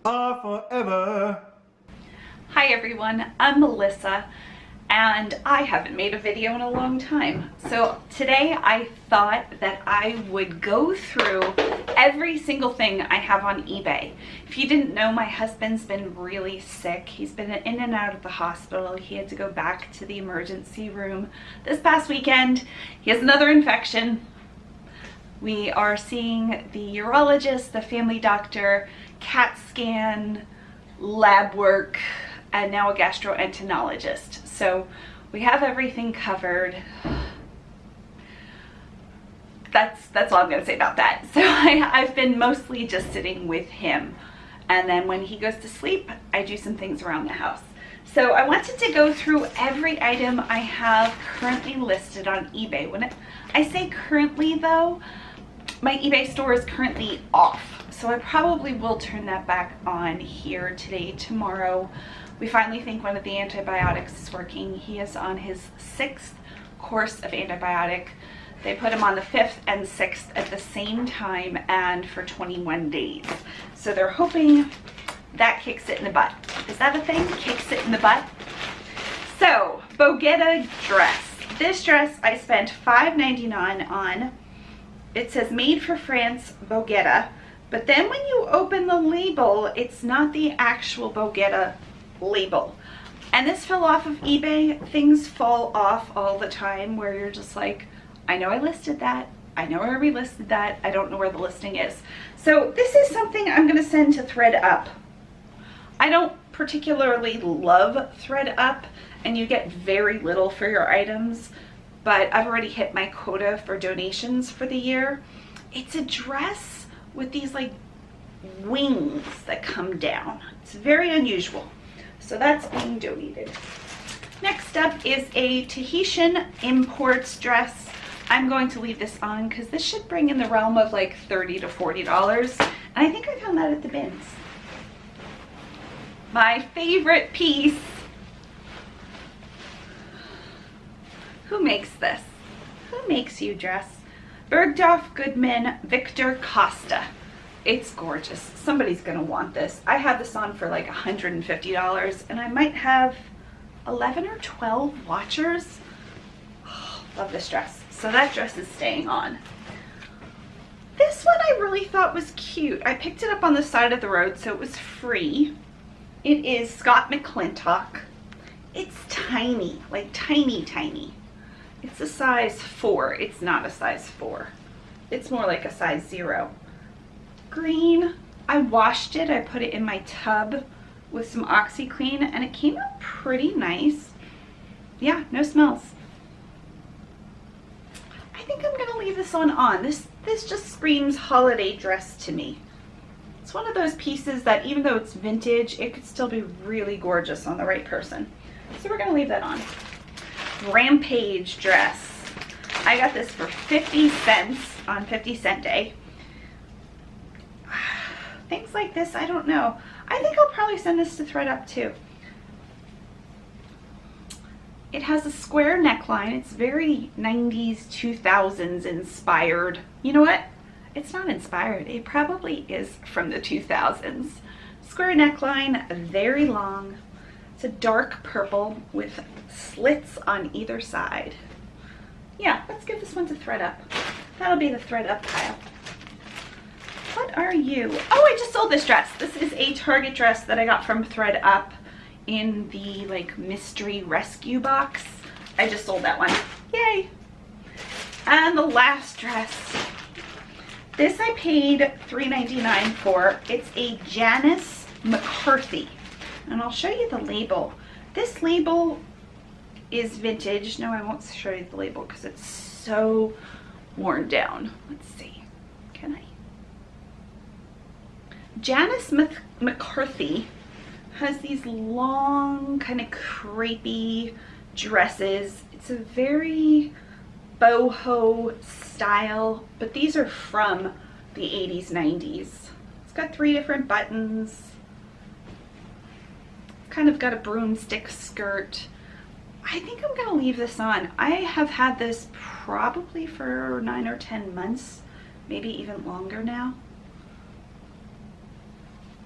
are forever. Hi everyone, I'm Melissa and I haven't made a video in a long time. So today I thought that I would go through every single thing I have on eBay. If you didn't know, my husband's been really sick. He's been in and out of the hospital. He had to go back to the emergency room this past weekend. He has another infection. We are seeing the urologist, the family doctor, CAT scan, lab work, and now a gastroenterologist. So we have everything covered. That's all I'm going to say about that. So I've been mostly just sitting with him. And then when he goes to sleep, I do some things around the house. So I wanted to go through every item I have currently listed on eBay. When I say currently though, my eBay store is currently off. So I probably will turn that back on here today, tomorrow. We finally think one of the antibiotics is working. He is on his 6th course of antibiotic. They put him on the 5th and 6th at the same time and for 21 days. So they're hoping that kicks it in the butt. Is that a thing? Kicks it in the butt? So, Bogetta dress. This dress I spent $5.99 on. It says made for France, Bogetta. But then when you open the label, it's not the actual Bogetta label. And this fell off of eBay. Things fall off all the time where you're just like, I know I listed that. I know I relisted that. I don't know where the listing is. So this is something I'm going to send to ThreadUp. I don't particularly love ThreadUp and you get very little for your items, but I've already hit my quota for donations for the year. It's a dress with these like wings that come down. It's very unusual. So that's being donated. Next up is a Tahitian imports dress. I'm going to leave this on because this should bring in the realm of like $30 to $40. And I think I found that at the bins. My favorite piece. Who makes this? Who makes you dress? Bergdorf Goodman Victor Costa. It's gorgeous. Somebody's gonna want this. I have this on for like $150 and I might have 11 or 12 watchers. Oh, love this dress. So that dress is staying on. This one I really thought was cute. I picked it up on the side of the road, so it was free. It is Scott McClintock. It's tiny, like tiny, tiny. It's a size 4. It's not a size 4. It's more like a size 0. Green. I washed it. I put it in my tub with some OxyClean and it came out pretty nice. Yeah, no smells. I think I'm gonna leave this one on. This just screams holiday dress to me. It's one of those pieces that even though it's vintage, it could still be really gorgeous on the right person. So we're gonna leave that on. Rampage dress. I got this for 50 cents on 50 cent day. Things like this, I don't know. I think I'll probably send this to ThreadUp too. It has a square neckline. It's very 90s, 2000s inspired. You know what? It's not inspired. It probably is from the 2000s. Square neckline, very long. It's a dark purple with slits on either side. Yeah, let's give this one to ThreadUp. That'll be the ThreadUp pile. What are you? Oh, I just sold this dress. This is a Target dress that I got from ThreadUp in the like mystery rescue box. I just sold that one. Yay! And the last dress. This I paid $3.99 for. It's a Janice McCarthy. And I'll show you the label. This label is vintage. No, I won't show you the label because it's so worn down. Let's see. Can I? Janice McCarthy has these long, kind of crepey dresses. It's a very boho style, but these are from the 80s, 90s. It's got 3 different buttons. Kind of got a broomstick skirt. I think I'm gonna leave this on. I have had this probably for 9 or 10 months, maybe even longer now.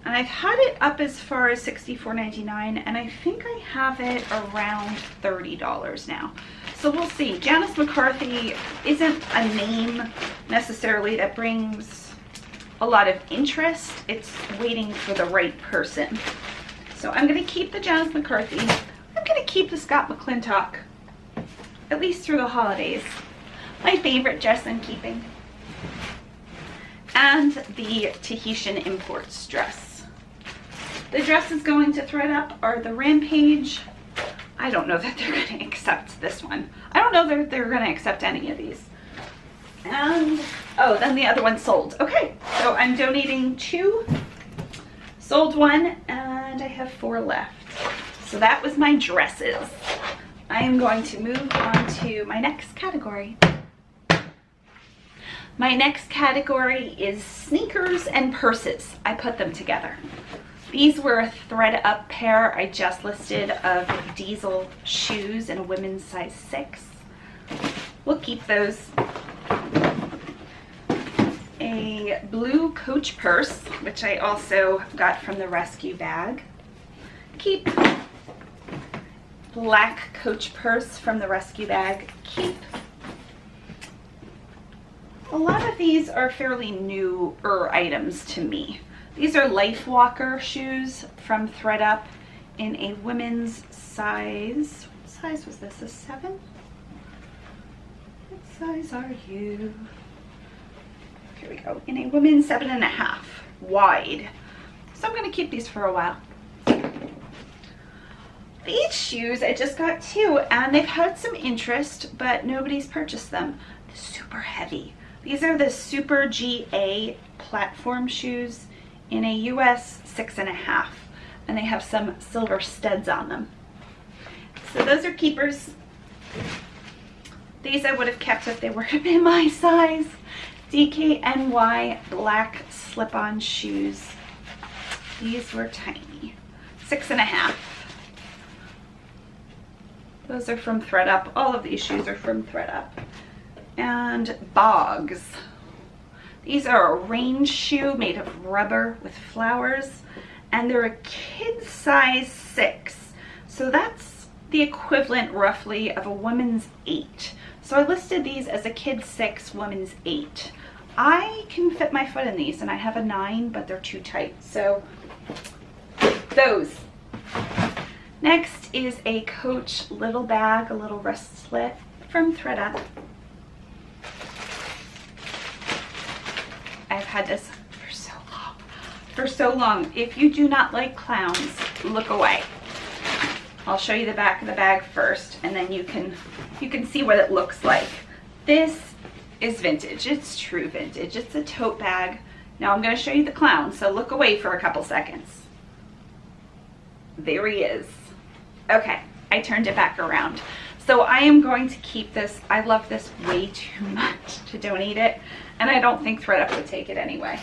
And I've had it up as far as $64.99, and I think I have it around $30 now. So we'll see. Janice McCarthy isn't a name necessarily that brings a lot of interest. It's waiting for the right person. So I'm going to keep the Janice McCarthy. I'm going to keep the Scott McClintock, at least through the holidays. My favorite dress I'm keeping. And the Tahitian Imports dress. The dresses going to thread up are the Rampage. I don't know that they're going to accept this one. I don't know that they're going to accept any of these. And, oh, then the other one sold. Okay, so I'm donating 2, sold 1, and I have 4 left. So that was my dresses. I am going to move on to my next category. My next category is sneakers and purses. I put them together. These were a thread up pair I just listed of Diesel shoes in a women's size 6. We'll keep those. A blue Coach purse, which I also got from the rescue bag. Keep. Black Coach purse from the rescue bag. Keep. A lot of these are fairly newer items to me. These are Life Walker shoes from thredUP in a women's size. What size was this? A 7? What size are you? Here we go. In a women's 7.5 wide. So I'm going to keep these for a while. These shoes, I just got 2, and they've had some interest, but nobody's purchased them. They're super heavy. These are the Super GA platform shoes in a US 6.5, and they have some silver studs on them. So those are keepers. These I would have kept if they were in my size. DKNY black slip-on shoes. These were tiny. 6.5. Those are from thredUP. All of these shoes are from thredUP. And Bogs. These are a rain shoe made of rubber with flowers, and they're a kid size 6. So that's the equivalent roughly of a woman's 8. So I listed these as a kid 6, woman's 8. I can fit my foot in these, and I have a 9, but they're too tight. So those. Next is a Coach little bag, a little wrist slit from thredUP. I've had this for so long. For so long. If you do not like clowns, look away. I'll show you the back of the bag first, and then you can see what it looks like. This is vintage. It's true vintage. It's a tote bag. Now I'm going to show you the clown, so look away for a couple seconds. There he is. Okay, I turned it back around. So I am going to keep this. I love this way too much to donate it, and I don't think thredUP would take it anyway.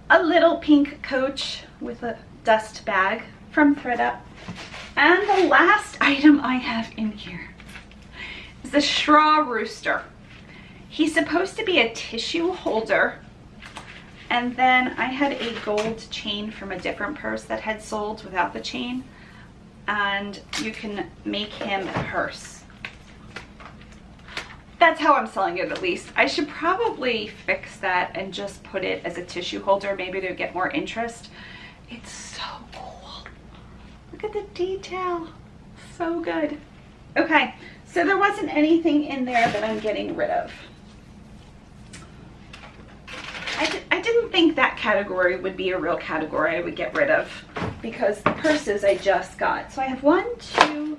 A little pink Coach with a dust bag from thredUP. And the last item I have in here is the straw rooster. He's supposed to be a tissue holder, and then I had a gold chain from a different purse that had sold without the chain, and you can make him a purse. That's how I'm selling it, at least. I should probably fix that and just put it as a tissue holder, maybe to get more interest. It's so cool. Look at the detail. So good. Okay, so there wasn't anything in there that I'm getting rid of. I didn't think that category would be a real category I would get rid of, because the purses I just got. So I have 1, 2,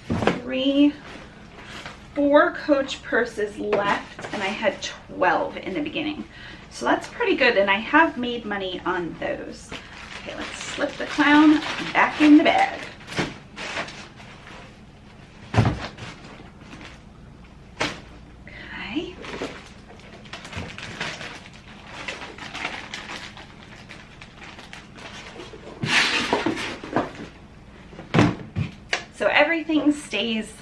3, 4 Coach purses left, and I had 12 in the beginning. So that's pretty good, and I have made money on those. Okay, let's slip the clown back in the bag. Okay. So everything stays.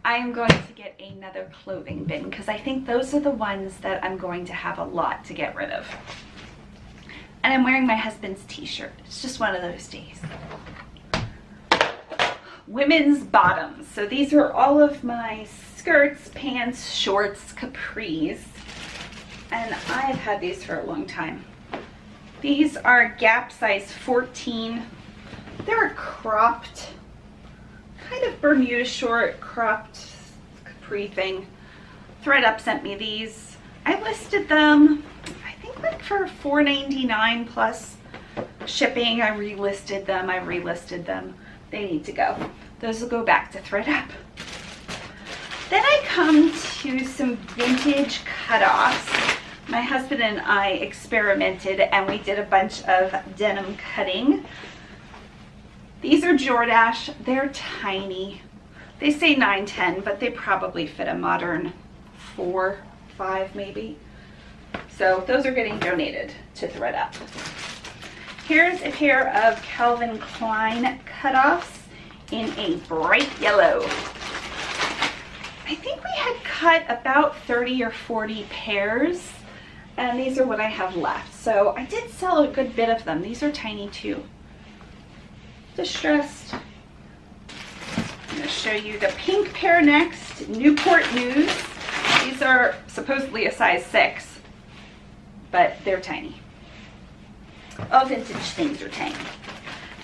I am going to get a another clothing bin because I think those are the ones that I'm going to have a lot to get rid of. And I'm wearing my husband's t-shirt. It's just one of those days. Women's bottoms. So these are all of my skirts, pants, shorts, capris. And I've had these for a long time. These are Gap size 14. They're a cropped, kind of Bermuda short, cropped capri thing. ThredUp sent me these. I listed them, I think like for $4.99 plus shipping. I relisted them. They need to go. Those will go back to ThredUp. Then I come to some vintage cutoffs. My husband and I experimented and we did a bunch of denim cutting. These are Jordache. They're tiny. They say 9-10, but they probably fit a modern 4-5 maybe. So those are getting donated to ThredUp. Here's a pair of Calvin Klein cutoffs in a bright yellow. I think we had cut about 30 or 40 pairs, and these are what I have left. So I did sell a good bit of them. These are tiny too. Distressed. I'm going to show you the pink pair next, Newport News. These are supposedly a size 6, but they're tiny. All vintage things are tiny.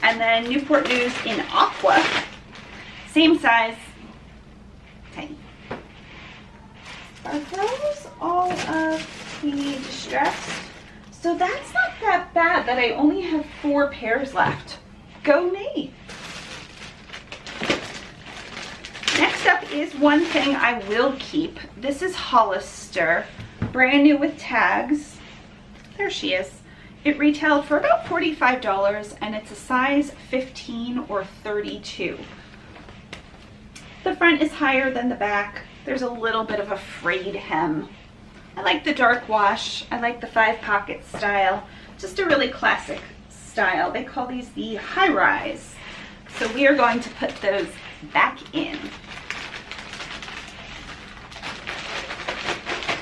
And then Newport News in Aqua, same size, tiny. Are those all of the distressed? So that's not that bad that I only have 4 pairs left. Go me. Next up is one thing I will keep. This is Hollister, brand new with tags. There she is. It retailed for about $45 and it's a size 15 or 32. The front is higher than the back. There's a little bit of a frayed hem. I like the dark wash. I like the 5-pocket style. Just a really classic style. They call these the high rise. So we are going to put those back in.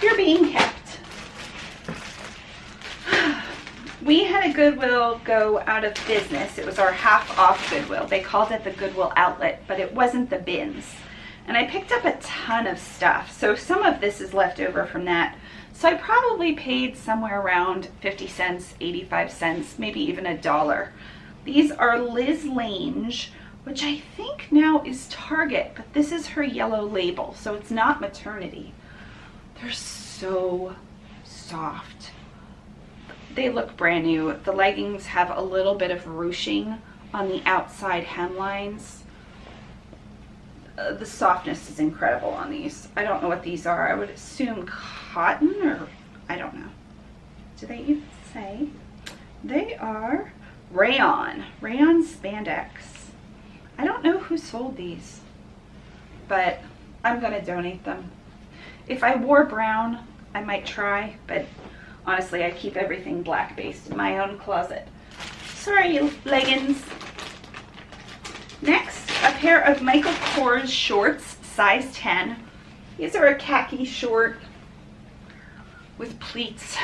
You're being kept. We had a Goodwill go out of business. It was our half off Goodwill. They called it the Goodwill outlet, but it wasn't the bins. And I picked up a ton of stuff. So some of this is left over from that. So I probably paid somewhere around 50 cents, 85 cents, maybe even $1. These are Liz Lange, which I think now is Target, but this is her yellow label, so it's not maternity. They're so soft. They look brand new. The leggings have a little bit of ruching on the outside hemlines. The softness is incredible on these. I don't know what these are. I would assume cotton or I don't know. Do they even say? They are rayon spandex. I don't know who sold these, but I'm gonna donate them. If I wore brown, I might try, but honestly, I keep everything black based in my own closet. Sorry, you leggings. Next, a pair of Michael Kors shorts, size 10. These are a khaki short with pleats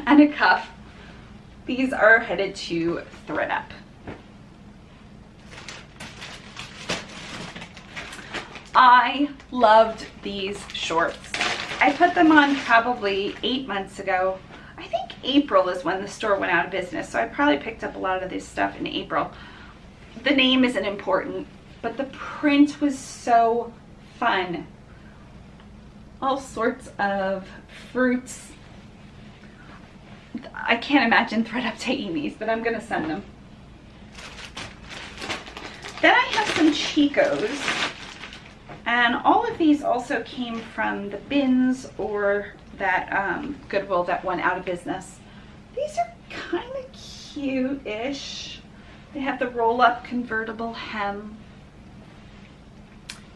and a cuff. These are headed to ThredUp. I loved these shorts. I put them on probably 8 months ago. I think April is when the store went out of business, so I probably picked up a lot of this stuff in April. The name isn't important, but the print was so fun. All sorts of fruits. I can't imagine ThredUp taking these, but I'm gonna send them. Then I have some Chicos, and all of these also came from the bins or that Goodwill that went out of business. These are kind of cute-ish. They have the roll-up convertible hem.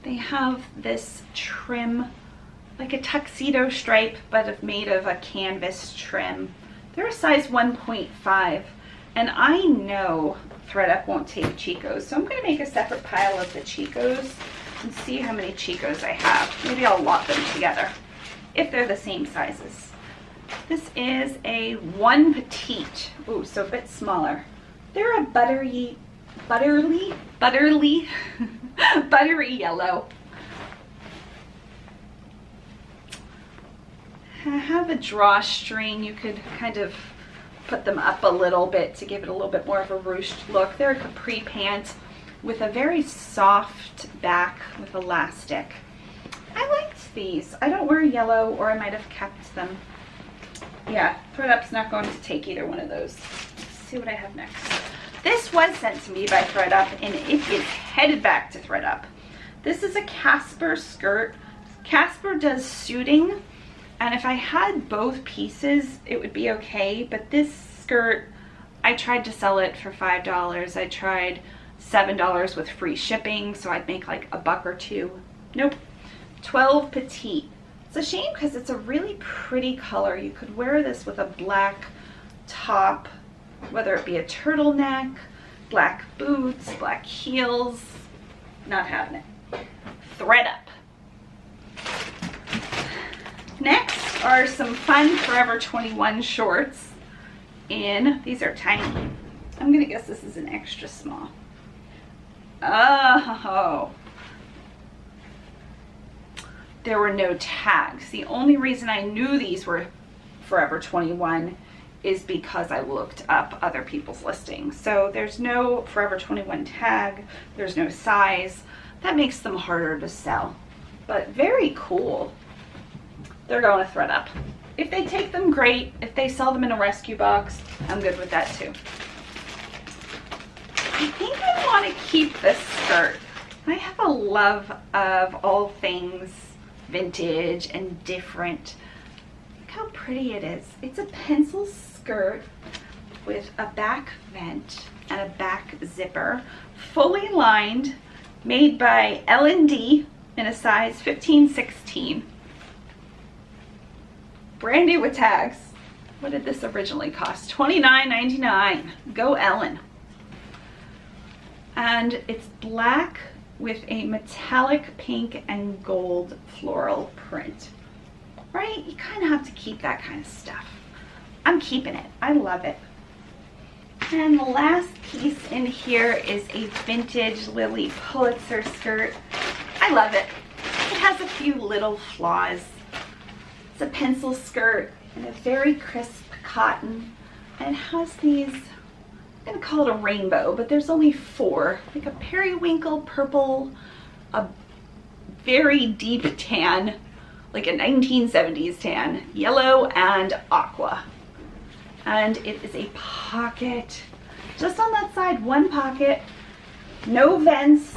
They have this trim, like a tuxedo stripe, but made of a canvas trim. They're a size 1.5, and I know ThredUp won't take Chicos, so I'm going to make a separate pile of the Chicos. and see how many Chicos I have. Maybe I'll lot them together if they're the same sizes. This is a 1 petite. Ooh, so a bit smaller. They're a buttery yellow. I have a drawstring. You could kind of put them up a little bit to give it a little bit more of a ruched look. They're a capri pant with a very soft back with elastic. I liked these. I don't wear yellow, or I might have kept them. Yeah, ThredUp's not going to take either one of those. Let's see what I have next. This was sent to me by ThredUp, and it is headed back to ThredUp. This is a Casper skirt. Casper does suiting, and if I had both pieces, it would be okay, but this skirt, I tried to sell it for $5. I tried $7 with free shipping, so I'd make like $1 or $2. Nope. 12 petite. It's a shame because it's a really pretty color. You could wear this with a black top, whether it be a turtleneck, black boots, black heels. Not having it. ThredUp. Next are some fun Forever 21 shorts in, these are tiny. I'm gonna guess this is an extra small. Oh. There were no tags. The only reason I knew these were Forever 21 is because I looked up other people's listings. So there's no Forever 21 tag, there's no size. That makes them harder to sell, but very cool. They're going to ThredUp. If they take them, great. If they sell them in a rescue box, I'm good with that too. I think I want to keep this skirt. I have a love of all things vintage and different. Look how pretty it is. It's a pencil skirt with a back vent and a back zipper, fully lined, made by L&D in a size 15-16. Brand new with tags. What did this originally cost? $29.99. Go Ellen. And it's black with a metallic pink and gold floral print. Right? You kind of have to keep that kind of stuff. I'm keeping it. I love it. And the last piece in here is a vintage Lily Pulitzer skirt. I love it. It has a few little flaws. It's a pencil skirt in a very crisp cotton, and it has these, I'm gonna call it a rainbow, but there's only 4, like a periwinkle purple, a very deep tan, like a 1970s tan, yellow, and aqua. And it is a pocket, just on that side, 1 pocket, no vents,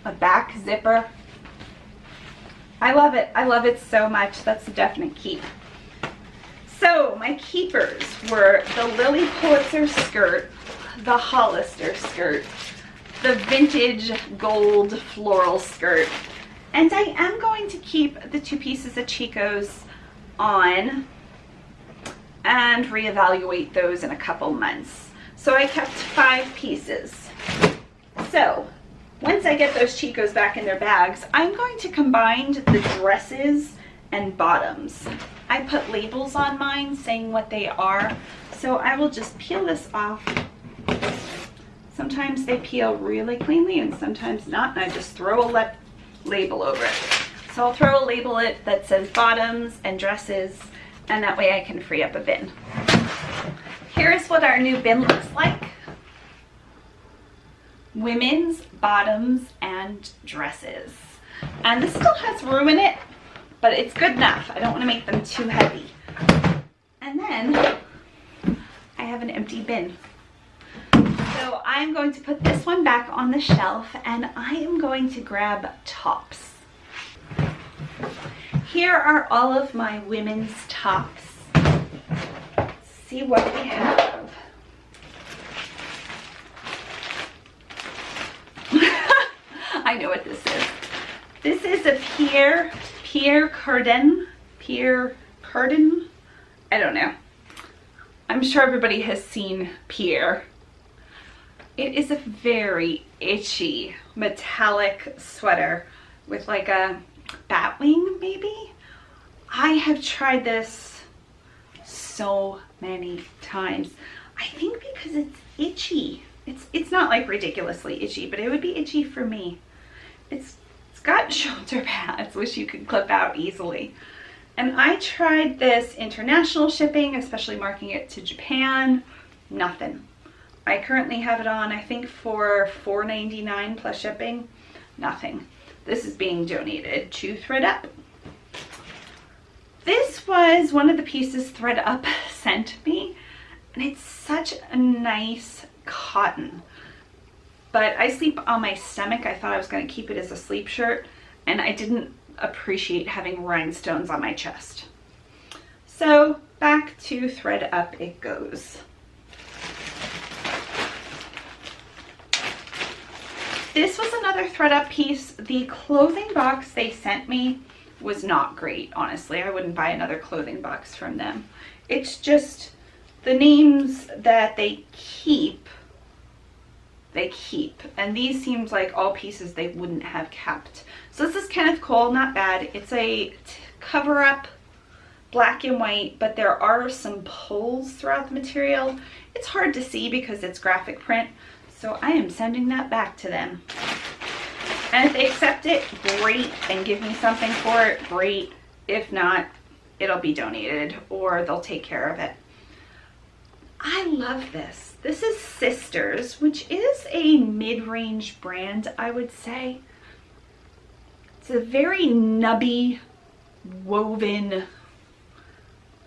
a back zipper. I love it. I love it so much. That's a definite keep. So my keepers were the Lily Pulitzer skirt, the Hollister skirt, the vintage gold floral skirt, and I am going to keep the 2 pieces of Chico's on and reevaluate those in a couple months. So I kept 5 pieces. So once I get those Chico's back in their bags, I'm going to combine the dresses and bottoms. I put labels on mine saying what they are, so I will just peel this off. Sometimes they peel really cleanly and sometimes not, and I just throw a label over it. So I'll throw a label that says bottoms and dresses, and that way I can free up a bin. Here's what our new bin looks like. Women's bottoms and dresses. And this still has room in it, but it's good enough. I don't want to make them too heavy. And then I have an empty bin. So I'm going to put this one back on the shelf, and I am going to grab tops. Here are all of my women's tops. Let's see what we have. I know what this is. This is a Pierre Cardin. I don't know. I'm sure everybody has seen Pierre. It is a very itchy metallic sweater. with like a bat wing maybe. I have tried this so many times. I think because it's itchy. It's not like ridiculously itchy, but it would be itchy for me. It's got shoulder pads, which you can clip out easily. And I tried this international shipping, especially marking it to Japan. Nothing. I currently have it on, I think, for $4.99 plus shipping. Nothing. This is being donated to ThredUp. This was one of the pieces ThredUp sent me, and it's such a nice cotton. But I sleep on my stomach. I thought I was going to keep it as a sleep shirt, and I didn't appreciate having rhinestones on my chest. So back to ThredUp it goes. This was another ThredUp piece. The clothing box they sent me was not great, honestly. I wouldn't buy another clothing box from them. It's just the names that they keep, and these seems like all pieces they wouldn't have kept. So this is Kenneth Cole, not bad. It's a cover-up, black and white, but there are some pulls throughout the material. It's hard to see because it's graphic print, so I am sending that back to them. And if they accept it, great, and give me something for it, great. If not, it'll be donated or they'll take care of it. I love this. This is Sisters, which is a mid-range brand, I would say. It's a very nubby, woven.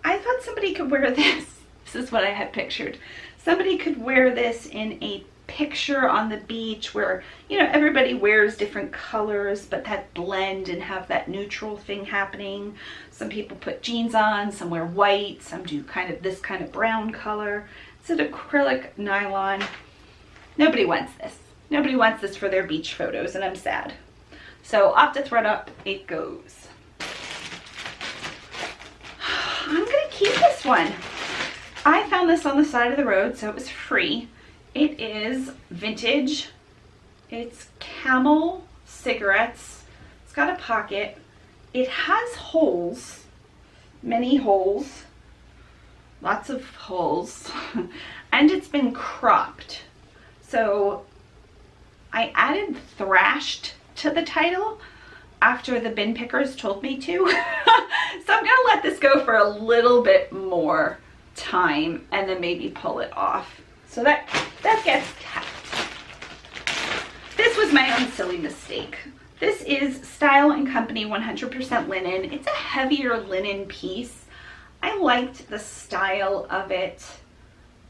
I thought somebody could wear this. This is what I had pictured. Somebody could wear this in a picture on the beach where, you know, everybody wears different colors, but that blend and have that neutral thing happening. Some people put jeans on, some wear white, some do kind of this kind of brown color. It's an acrylic nylon. Nobody wants this. Nobody wants this for their beach photos, and I'm sad. So off to ThredUp it goes. I'm gonna keep this one. I found this on the side of the road, so it was free. It is vintage. It's Camel cigarettes. It's got a pocket. It has holes, many holes, lots of holes, and it's been cropped. So I added thrashed to the title after the bin pickers told me to. So I'm gonna let this go for a little bit more time and then maybe pull it off. So that gets kept. This was my own silly mistake. This is Style & Company 100% linen. It's a heavier linen piece. I liked the style of it.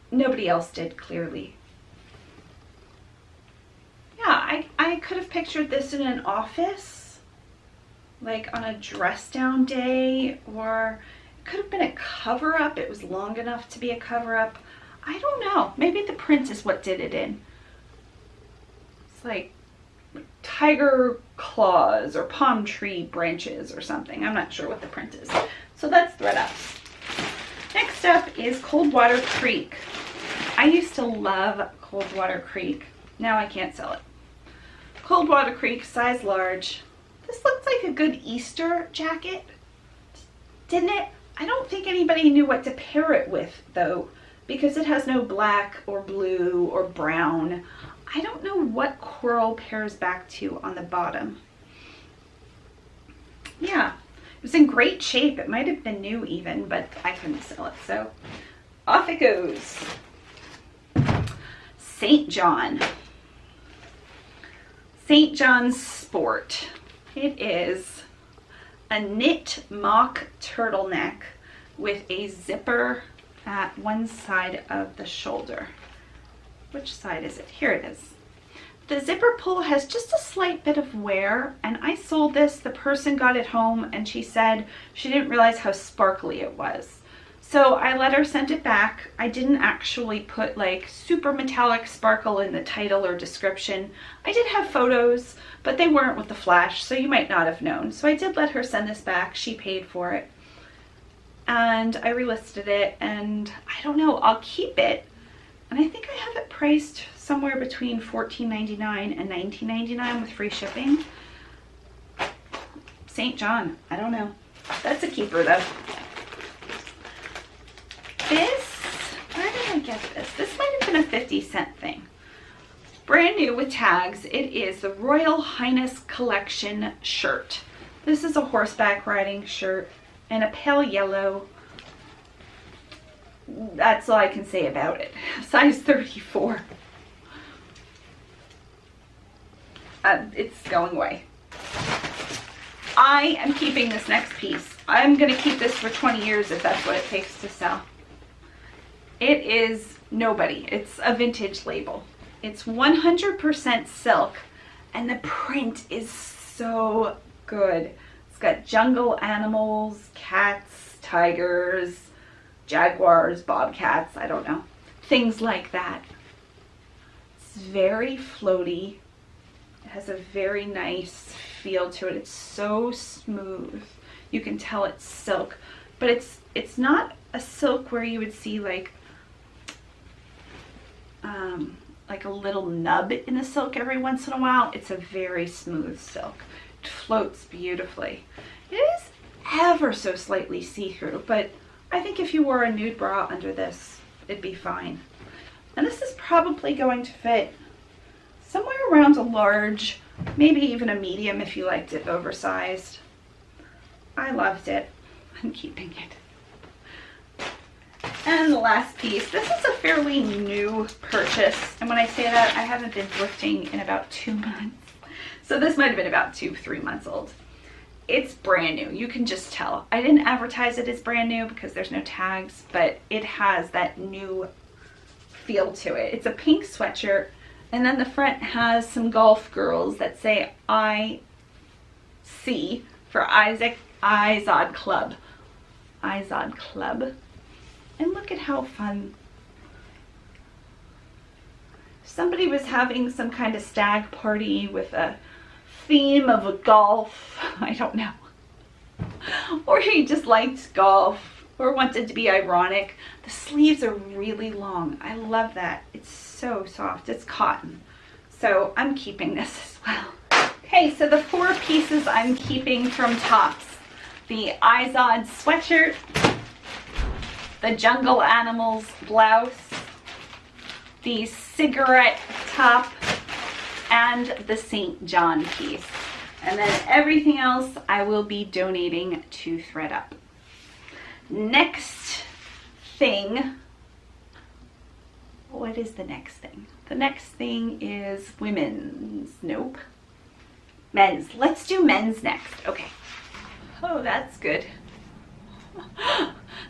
Nobody else did, clearly. Yeah, I could have pictured this in an office, like on a dress down day, or it could have been a cover-up. It was long enough to be a cover-up. I don't know. Maybe the print is what did it in. It's like tiger claws or palm tree branches or something. I'm not sure what the print is. So that's ThredUp. Next up is Coldwater Creek. I used to love Coldwater Creek. Now I can't sell it. Coldwater Creek, size large. This looks like a good Easter jacket, didn't it? I don't think anybody knew what to pair it with though, because it has no black or blue or brown. I don't know what coral pairs back to on the bottom. Yeah, it was in great shape. It might have been new even, but I couldn't sell it, so off it goes. St. John. St. John's Sport. It is a knit mock turtleneck with a zipper at one side of the shoulder. Which side is it? Here it is. The zipper pull has just a slight bit of wear, and I sold this. The person got it home and she said she didn't realize how sparkly it was. So I let her send it back. I didn't actually put like super metallic sparkle in the title or description. I did have photos, but they weren't with the flash, so you might not have known. So I did let her send this back. She paid for it. And I relisted it, and I don't know, I'll keep it. And I think I have it priced somewhere between $14.99 and $19.99 with free shipping. St. John. I don't know. That's a keeper though. This, where did I get this? This might have been a 50-cent thing. Brand new with tags. It is the Royal Highness Collection shirt. This is a horseback riding shirt in a pale yellow. That's all I can say about it. Size 34. It's going away. I am keeping this next piece. I'm going to keep this for 20 years if that's what it takes to sell. It is nobody. It's a vintage label. It's 100% silk and the print is so good. It's got jungle animals, cats, tigers, jaguars, bobcats, I don't know. Things like that. It's very floaty. It has a very nice feel to it. It's so smooth. You can tell it's silk, but it's not a silk where you would see like a little nub in the silk every once in a while. It's a very smooth silk. It floats beautifully. It is ever so slightly see-through, but I think if you wore a nude bra under this, it'd be fine. And this is probably going to fit somewhere around a large, maybe even a medium if you liked it oversized. I loved it. I'm keeping it. And the last piece, this is a fairly new purchase. And when I say that, I haven't been thrifting in about 2 months. So this might have been about 2-3 months old. It's brand new. You can just tell. I didn't advertise it as brand new because there's no tags, but it has that new feel to it. It's a pink sweatshirt, and then the front has some golf girls that say IC for Izod Club. Izod Club. And look at how fun. Somebody was having some kind of stag party with a theme of a golf, I don't know. Or he just liked golf or wanted to be ironic. The sleeves are really long. I love that. It's so soft. It's cotton. So I'm keeping this as well. Okay, so the 4 pieces I'm keeping from tops. The Izod sweatshirt, the Jungle Animals blouse, the cigarette top, and the St. John piece. And then everything else I will be donating to ThredUp. Next thing, what is the next thing? The next thing is women's, nope. Men's, let's do men's next, okay. Oh, that's good.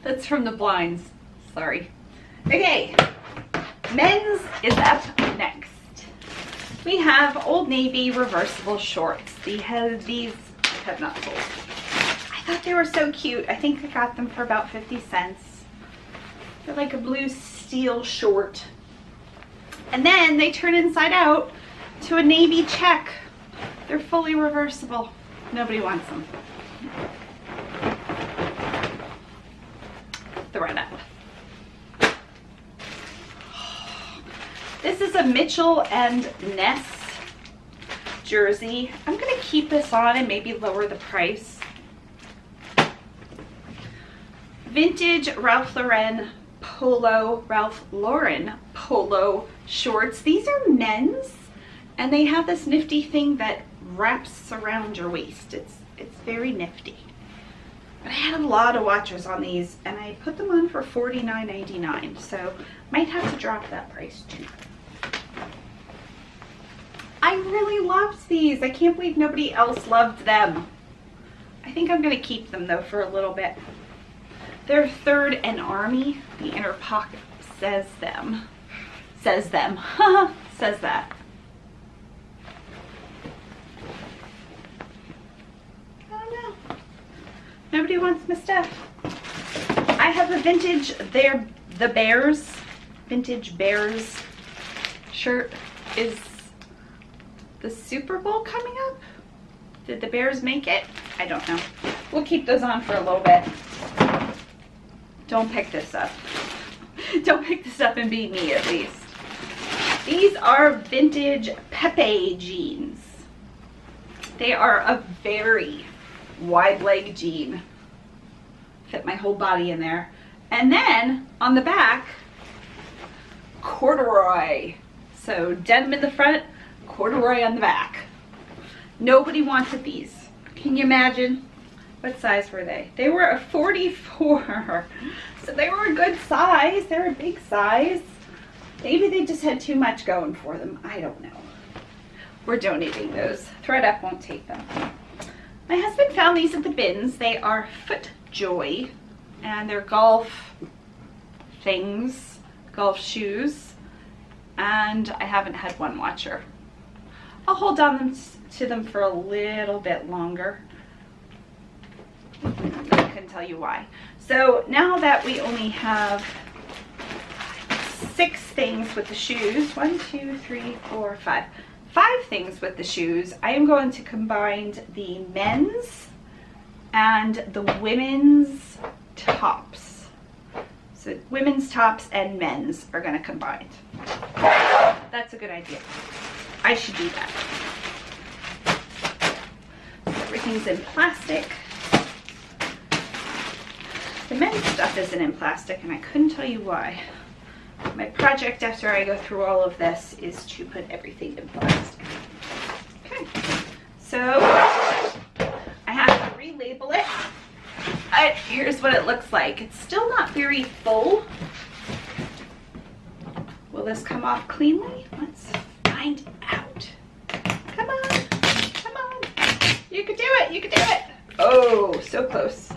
That's from the blinds, sorry. Okay, men's is up next. We have Old Navy reversible shorts. These have not sold. I thought they were so cute. I think I got them for about 50 cents. They're like a blue steel short. And then they turn inside out to a navy check. They're fully reversible. Nobody wants them. Thread up. This is a Mitchell and Ness jersey. I'm going to keep this on and maybe lower the price. Vintage Ralph Lauren polo shorts. These are men's and they have this nifty thing that wraps around your waist. It's very nifty. But I had a lot of watchers on these and I put them on for $49.99, so might have to drop that price too. I really loved these. I can't believe nobody else loved them. I think I'm going to keep them though for a little bit. They're Third and Army. The inner pocket says them. Says them. Says that. I don't know. Nobody wants my stuff. I have a vintage Vintage Bears shirt. Is the Super Bowl coming up? Did the Bears make it? I don't know. We'll keep those on for a little bit. Don't pick this up. Don't pick this up and beat me at least. These are vintage Pepe jeans. They are a very wide leg jean. Fit my whole body in there. And then on the back, corduroy. So denim in the front, corduroy on the back. Nobody wanted these. Can you imagine? What size were they? They were a 44. So they were a good size. They were a big size. Maybe they just had too much going for them. I don't know. We're donating those. ThredUp won't take them. My husband found these at the bins. They are FootJoy, and they're golf things, golf shoes, and I haven't had one watcher. I'll hold on to them for a little bit longer. I couldn't tell you why. So now that we only have 6 things with the shoes, 1, 2, 3, 4, 5. 5 things with the shoes, I am going to combine the men's and the women's tops. So women's tops and men's are going to combine. That's a good idea. I should do that. Everything's in plastic. The men's stuff isn't in plastic, and I couldn't tell you why. My project after I go through all of this is to put everything in plastic. Okay, so I have to relabel it. Here's what it looks like. It's still not very full. Will this come off cleanly? Let's find out. Come on, come on. You can do it, you can do it. Oh, so close.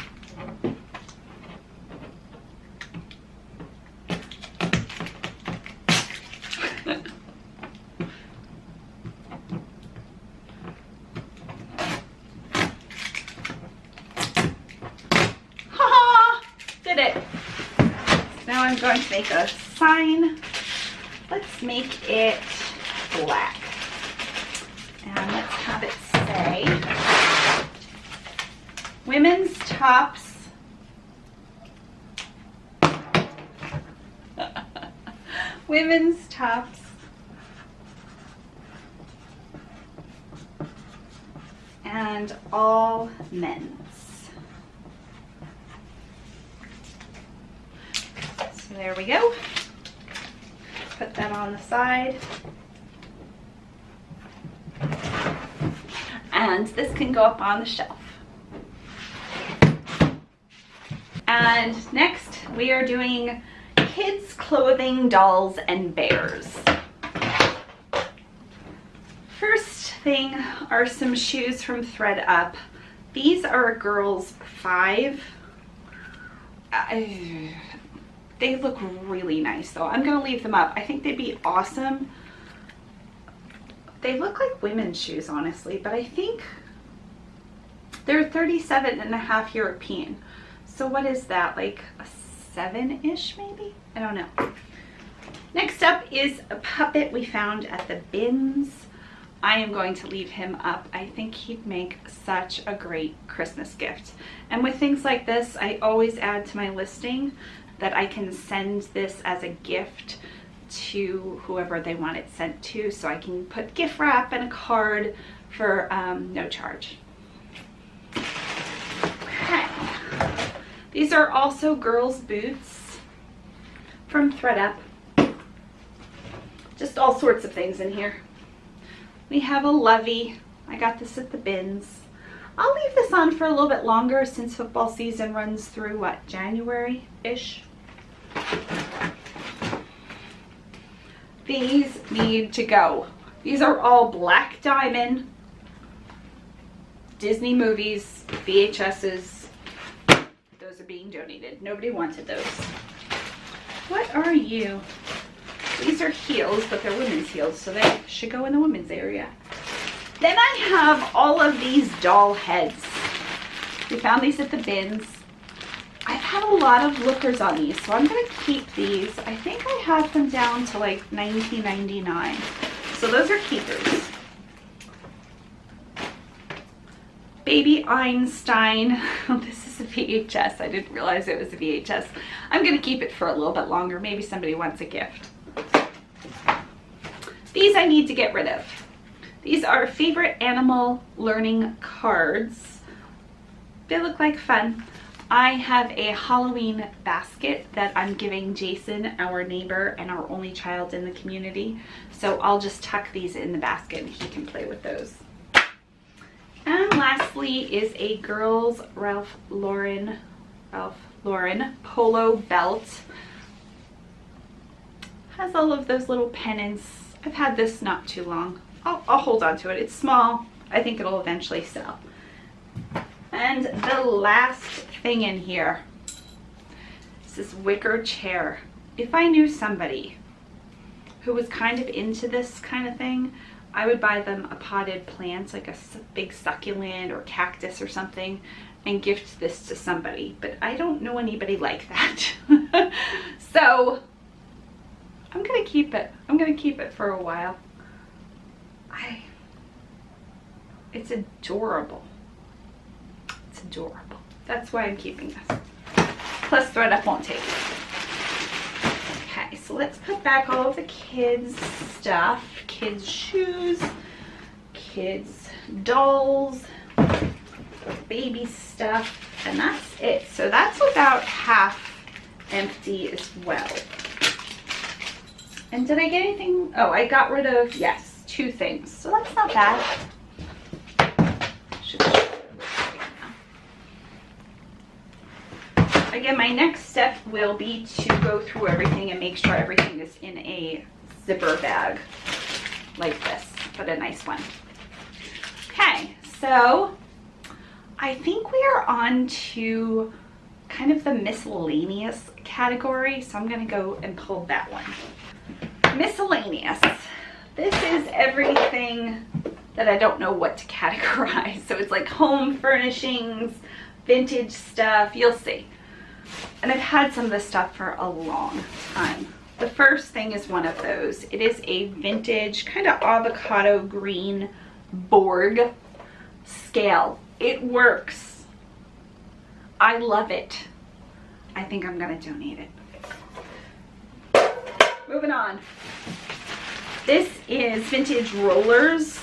I'm going to make a sign. Let's make it black. And let's have it say, women's tops. Women's tops. And all men's. There we go. Put that on the side. And this can go up on the shelf. And next we are doing kids clothing, dolls, and bears. First thing are some shoes from ThredUp. These are a girl's 5. They look really nice though. I'm gonna leave them up. I think they'd be awesome. They look like women's shoes, honestly, but I think they're 37.5 European. So what is that, like a 7-ish maybe? I don't know. Next up is a puppet we found at the bins. I am going to leave him up. I think he'd make such a great Christmas gift. And with things like this, I always add to my listing that I can send this as a gift to whoever they want it sent to, so I can put gift wrap and a card for no charge. Okay. These are also girls' boots from ThredUp. Just all sorts of things in here. We have a lovey. I got this at the bins. I'll leave this on for a little bit longer since football season runs through, what, January-ish? These need to go. These are all black diamond Disney movies, VHSs. Those are being donated. Nobody wanted those. What are you? These are heels, but they're women's heels, so they should go in the women's area. Then I have all of these doll heads. We found these at the bins. I've had a lot of lookers on these, so I'm going to keep these. I think I had them down to like $19.99. So those are keepers. Baby Einstein. Oh, this is a VHS. I didn't realize it was a VHS. I'm going to keep it for a little bit longer. Maybe somebody wants a gift. These I need to get rid of. These are favorite animal learning cards. they look like fun. I have a Halloween basket that I'm giving Jason, our neighbor and our only child in the community. So I'll just tuck these in the basket and he can play with those. And lastly is a girls Ralph Lauren polo belt. Has all of those little pennants. I've had this not too long. I'll hold on to it. It's small. I think it'll eventually sell. And the last thing in here is this wicker chair. If I knew somebody who was kind of into this kind of thing, I would buy them a potted plant, like a big succulent or cactus or something, and gift this to somebody. But I don't know anybody like that. So I'm gonna keep it. I'm gonna keep it for a while. It's adorable. It's adorable. That's why I'm keeping this. Plus thread up won't take it. Okay, so let's put back all of the kids' stuff. Kids' shoes, kids' dolls, baby stuff, and that's it. So that's about half empty as well. And did I get anything? Oh, I got rid of, yes, 2 things. So that's not bad. Again, my next step will be to go through everything and make sure everything is in a zipper bag like this, but a nice one. Okay, so I think we are on to kind of the miscellaneous category, so I'm gonna go and pull that one. Miscellaneous. This is everything that I don't know what to categorize. So it's like home furnishings, vintage stuff, you'll see. And I've had some of this stuff for a long time. The first thing is one of those. It is a vintage kind of avocado green Borg scale. It works. I love it. I think I'm gonna donate it. Moving on. This is vintage rollers.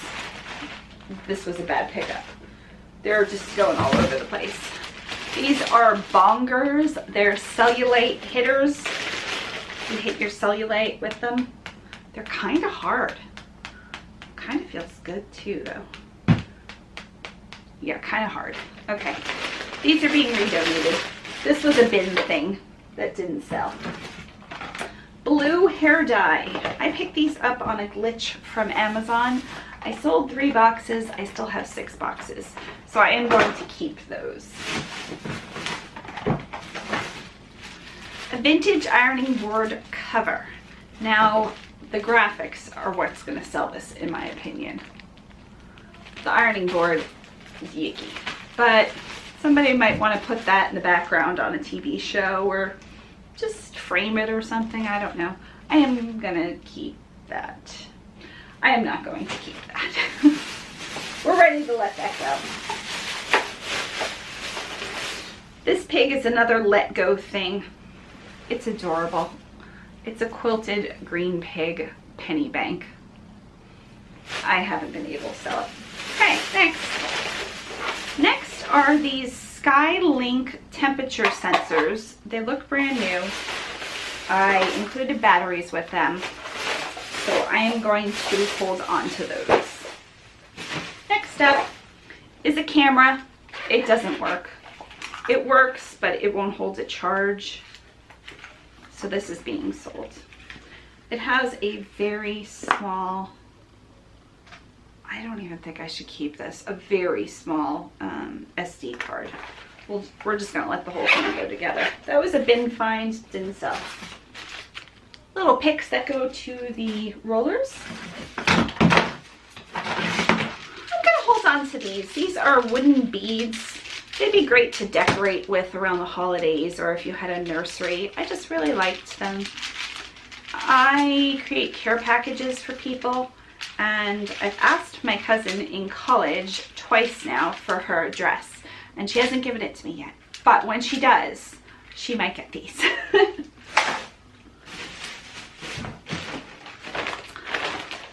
This was a bad pickup. They're just going all over the place. These are bongers. They're cellulite hitters. You hit your cellulite with them. They're kind of hard. Kind of feels good too though. Yeah, kind of hard. Okay, these are being redonated. This was a bin thing that didn't sell. Blue hair dye. I picked these up on a glitch from Amazon. I sold 3 boxes. I still have 6 boxes. So I am going to keep those. A vintage ironing board cover. Now, the graphics are what's going to sell this, in my opinion. The ironing board is yicky. But somebody might want to put that in the background on a TV show or just frame it or something. I don't know. I am going to keep that. I am not going to keep that. We're ready to let that go. This pig is another let go thing. It's adorable. It's a quilted green pig penny bank. I haven't been able to sell it. Okay, next. Next are these Skylink temperature sensors. They look brand new. I included batteries with them. So I am going to hold on to those. Next up is a camera. It doesn't work. It works, but it won't hold a charge. So this is being sold. It has a very small, I don't even think I should keep this, a very small SD card. We're just gonna let the whole thing go together. That was a bin find, didn't sell. Little picks that go to the rollers. I'm gonna hold on to these. These are wooden beads. They'd be great to decorate with around the holidays or if you had a nursery. I just really liked them. I create care packages for people, and I've asked my cousin in college twice now for her address, and she hasn't given it to me yet. But when she does, she might get these.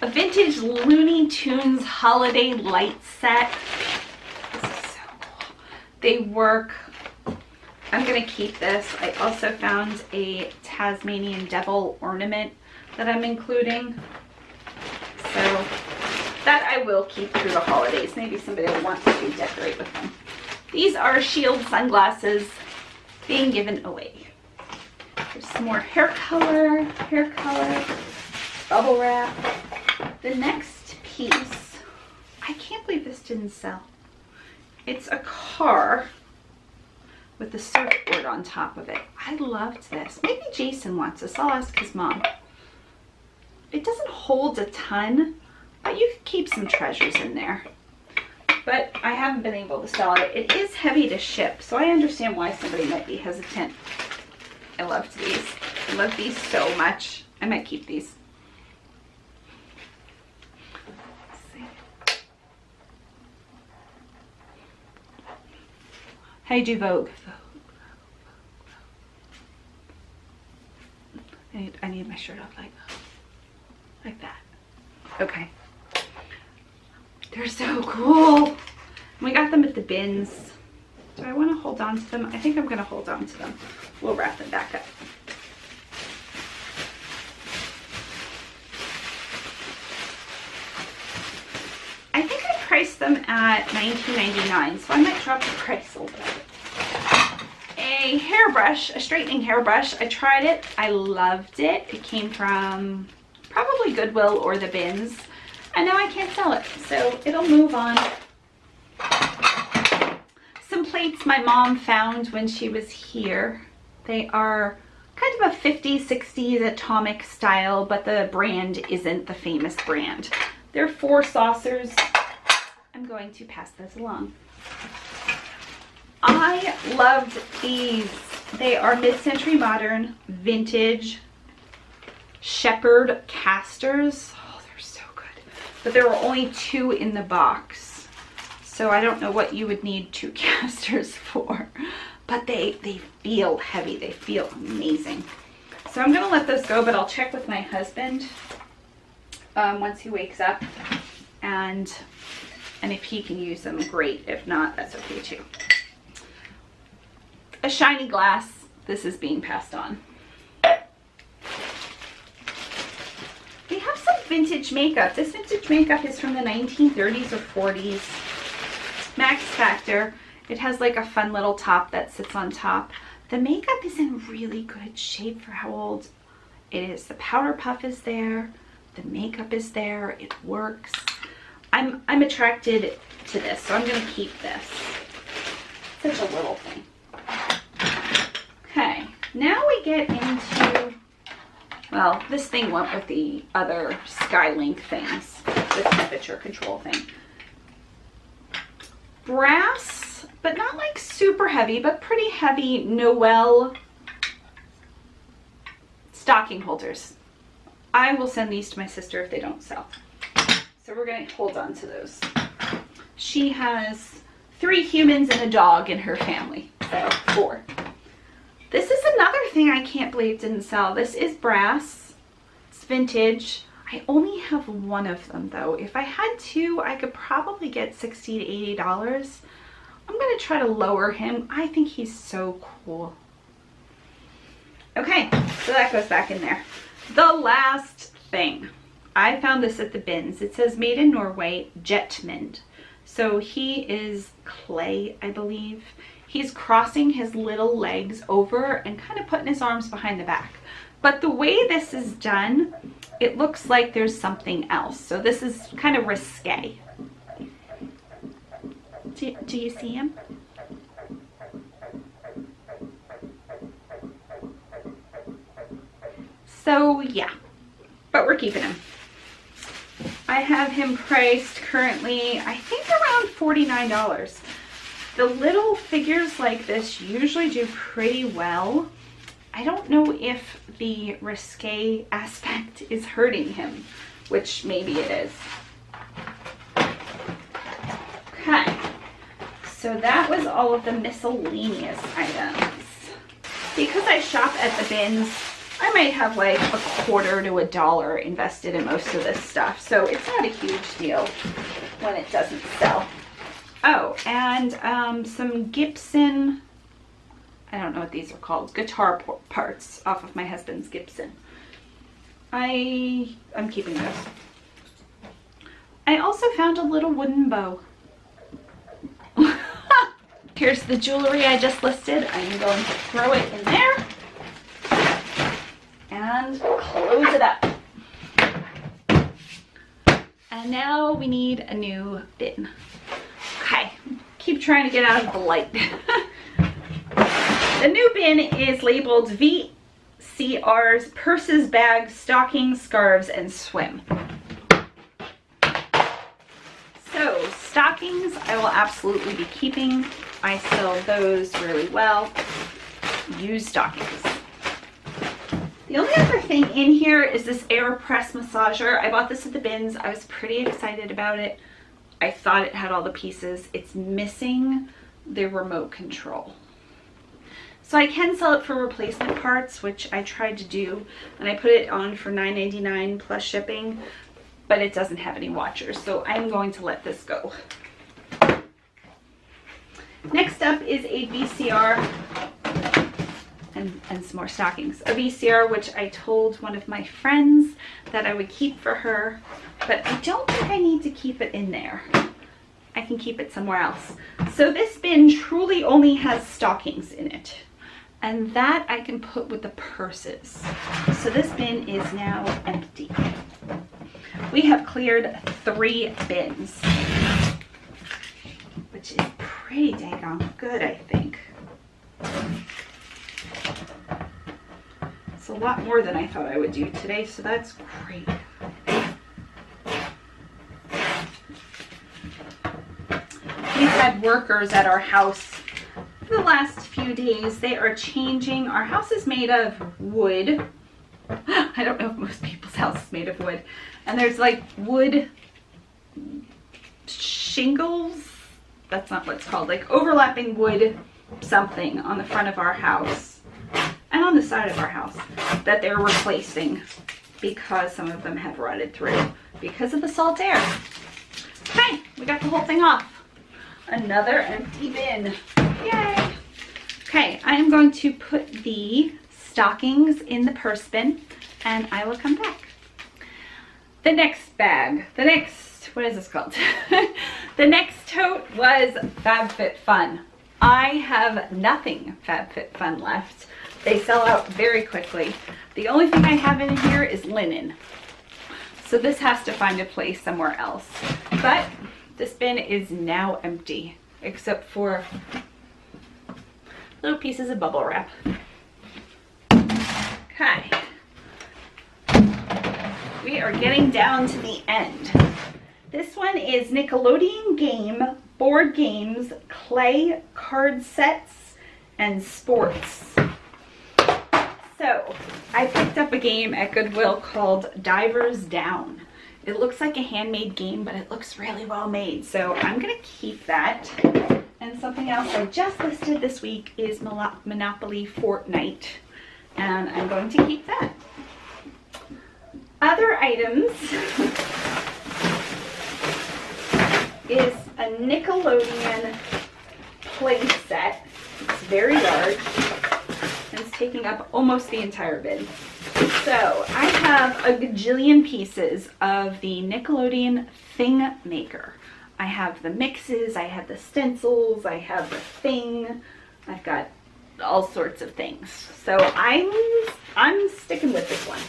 A vintage Looney Tunes holiday light set. This is so cool. They work. I'm gonna keep this. I also found a Tasmanian devil ornament that I'm including. So that I will keep through the holidays. Maybe somebody will want to decorate with them. These are Shield sunglasses being given away. There's some more hair color, bubble wrap. The next piece, I can't believe this didn't sell. It's a car with the surfboard on top of it. I loved this. Maybe Jason wants this. I'll ask his mom. It doesn't hold a ton, but you can keep some treasures in there. But I haven't been able to sell it. It is heavy to ship, so I understand why somebody might be hesitant. I loved these. I love these so much. I might keep these. Let's see. How do you do Vogue? I need my shirt off like that. Okay. They're so cool. We got them at the bins. Do I want to hold on to them? I think I'm going to hold on to them. We'll wrap them back up. I think I priced them at $19.99, so I might drop the price a little bit. A hairbrush, a straightening hairbrush. I tried it. I loved it. It came from probably Goodwill or the bins. And now I can't sell it, so it'll move on. Some plates my mom found when she was here. They are kind of a 50s, 60s atomic style, but the brand isn't the famous brand. They're 4 saucers. I'm going to pass those along. I loved these. They are mid-century modern, vintage, shepherd casters. But there were only 2 in the box, so I don't know what you would need 2 casters for, but they feel heavy. They feel amazing. So I'm gonna let those go, but I'll check with my husband once he wakes up, and if he can use them, great. If not, that's okay too. A shiny glass. This is being passed on. They have some vintage makeup. This vintage makeup is from the 1930s or 40s. Max Factor. It has like a fun little top that sits on top. The makeup is in really good shape for how old it is. The powder puff is there. The makeup is there. It works. I'm attracted to this, so I'm going to keep this. Such a little thing. Okay, now we get into... Well, this thing went with the other Skylink things, the temperature control thing. Brass, but not like super heavy, but pretty heavy Noel stocking holders. I will send these to my sister if they don't sell. So we're going to hold on to those. She has 3 humans and a dog in her family, so 4. This is another thing I can't believe didn't sell. This is brass. It's vintage. I only have 1 of them though. If I had 2, I could probably get $60 to $80. I'm going to try to lower him. I think he's so cool. Okay, so that goes back in there. The last thing. I found this at the bins. It says made in Norway, Jetmund. So he is clay, I believe. He's crossing his little legs over and kind of putting his arms behind the back. But the way this is done, it looks like there's something else. So this is kind of risque. Do you see him? So yeah, but we're keeping him. I have him priced currently, I think around $49. The little figures like this usually do pretty well. I don't know if the risque aspect is hurting him, which maybe it is. Okay, so that was all of the miscellaneous items. Because I shop at the bins, I might have like a quarter to $1 invested in most of this stuff, so it's not a huge deal when it doesn't sell. Oh, and some Gibson, I don't know what these are called, guitar parts off of my husband's Gibson. I'm keeping those. I also found a little wooden bow. Here's the jewelry I just listed. I'm going to throw it in there and close it up. And now we need a new bin. Okay, keep trying to get out of the light. The new bin is labeled VCRs, purses, bags, stockings, scarves, and swim. So stockings I will absolutely be keeping. I sell those really well. Used stockings. The only other thing in here is this AirPress massager. I bought this at the bins. I was pretty excited about it. I thought it had all the pieces. It's missing the remote control. So I can sell it for replacement parts, which I tried to do, and I put it on for $9.99 plus shipping, but it doesn't have any watchers, so I'm going to let this go. Next up is a VCR and some more stockings. A VCR, which I told one of my friends that I would keep for her, but I don't think I need to keep it in there. I can keep it somewhere else. So this bin truly only has stockings in it, and that I can put with the purses. So this bin is now empty. We have cleared 3 bins, which is pretty dang good, I think. It's a lot more than I thought I would do today, so that's great. We've had workers at our house for the last few days. They are changing. Our house is made of wood. I don't know if most people's house is made of wood. And there's like wood shingles. That's not what it's called. Like overlapping wood something on the front of our house and on the side of our house that they're replacing because some of them have rotted through because of the salt air. Okay, we got the whole thing off. Another empty bin. Yay! Okay, I am going to put the stockings in the purse bin and I will come back. The next bag, what is this called? The next tote was FabFitFun. I have nothing FabFitFun left. They sell out very quickly. The only thing I have in here is linen. So this has to find a place somewhere else. But this bin is now empty, except for little pieces of bubble wrap. Okay. We are getting down to the end. This one is Nickelodeon game, board games, clay, card sets, and sports. So I picked up a game at Goodwill called Divers Down. It looks like a handmade game, but it looks really well made. So I'm gonna keep that. And something else I just listed this week is Monopoly Fortnite. And I'm going to keep that. Other items is a Nickelodeon play set. It's very large and it's taking up almost the entire bin. So I have a gajillion pieces of the Nickelodeon Thing Maker. I have the mixes, I have the stencils, I have the thing, I've got all sorts of things. So I'm sticking with this one.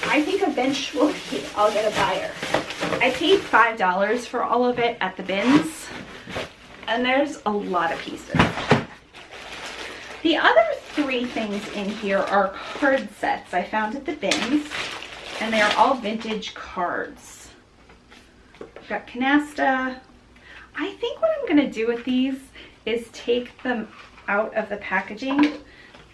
I think eventually I'll get a buyer. I paid $5 for all of it at the bins, and there's a lot of pieces. The other 3 things in here are card sets I found at the bins, and they are all vintage cards. I've got canasta. I think what I'm gonna do with these is take them out of the packaging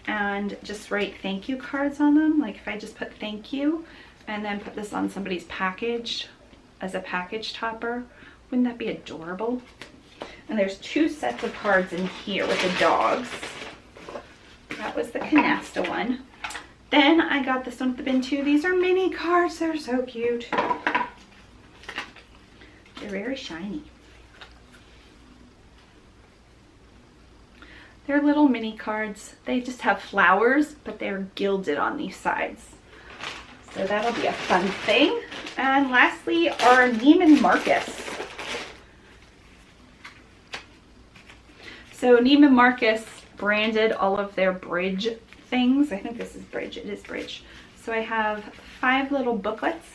and just write thank you cards on them. Like if I just put thank you and then put this on somebody's package as a package topper, wouldn't that be adorable? And there's 2 sets of cards in here with the dogs. That was the canasta one. Then I got this one at the bin too. These are mini cards, they're so cute. They're very shiny. They're little mini cards. They just have flowers, but they're gilded on these sides. So that'll be a fun thing. And lastly, our Neiman Marcus. So Neiman Marcus branded all of their bridge things. I think this is bridge. It is bridge. So I have 5 little booklets.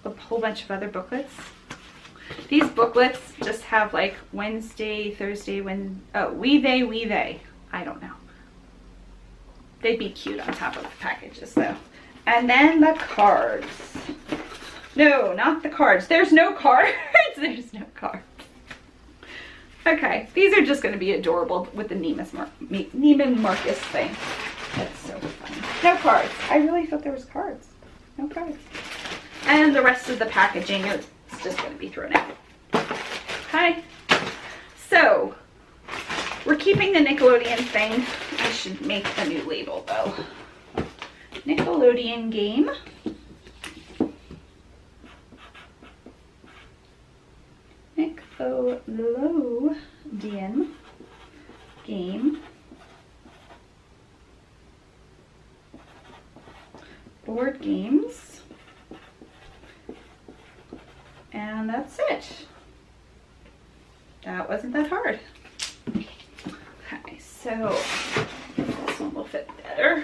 A whole bunch of other booklets. These booklets just have like Wednesday, Thursday, we, they. I don't know. They'd be cute on top of the packages though. And then the cards. No, not the cards. There's no cards. There's no cards. Okay, these are just going to be adorable with the Neiman Marcus thing. That's so funny. No cards. I really thought there was cards. No cards. And the rest of the packaging is just going to be thrown out. Okay. So, we're keeping the Nickelodeon thing. I should make a new label though. Nickelodeon game. Nickelodeon game. Board games. And that's it. That wasn't that hard. Okay, so this one will fit better.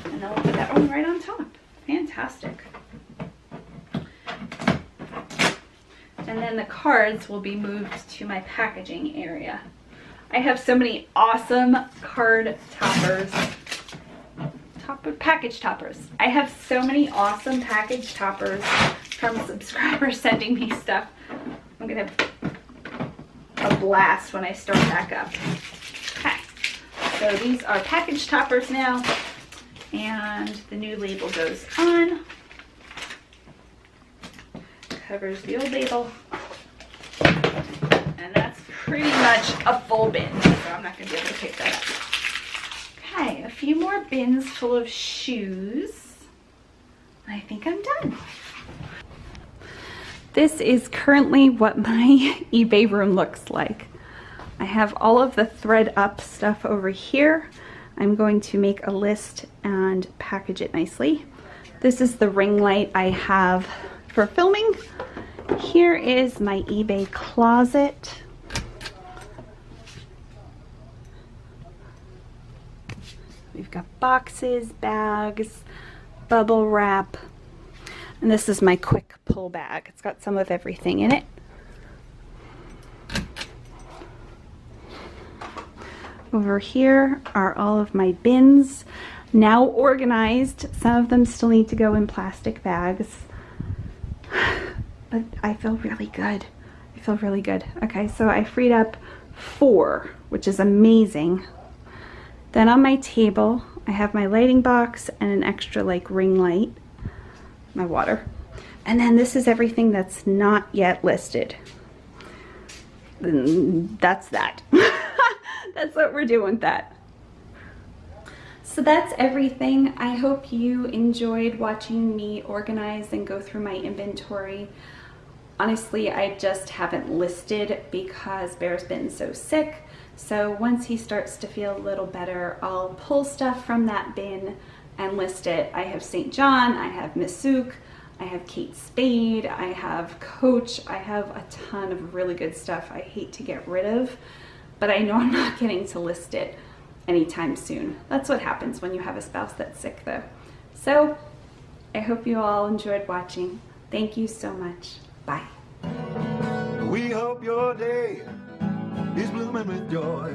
And then we'll put that one right on top. Fantastic. And then the cards will be moved to my packaging area. I have so many awesome card toppers. Package toppers. I have so many awesome package toppers from subscribers sending me stuff. I'm gonna have a blast when I start back up. Okay, so these are package toppers now, and the new label goes on. Covers the old label, and that's pretty much a full bin, so I'm not gonna be able to pick that up. Okay, a few more bins full of shoes. I think I'm done. This is currently what my eBay room looks like. I have all of the thread up stuff over here. I'm going to make a list and package it nicely. This is the ring light I have for filming. Here is my eBay closet. We've got boxes, bags, bubble wrap, and this is my quick pull bag. It's got some of everything in it. Over here are all of my bins, now organized. Some of them still need to go in plastic bags, but I feel really good. I feel really good. Okay, so I freed up 4, which is amazing. Then on my table, I have my lighting box and an extra like ring light, my water. And then this is everything that's not yet listed. That's that. That's what we're doing with that. So that's everything. I hope you enjoyed watching me organize and go through my inventory. Honestly, I just haven't listed because Bear's been so sick. So once he starts to feel a little better, I'll pull stuff from that bin and list it. I have St. John, I have Miss Sook, I have Kate Spade, I have Coach, I have a ton of really good stuff I hate to get rid of, but I know I'm not getting to list it anytime soon. That's what happens when you have a spouse that's sick though. So I hope you all enjoyed watching. Thank you so much. Bye. We hope your day is blooming with joy.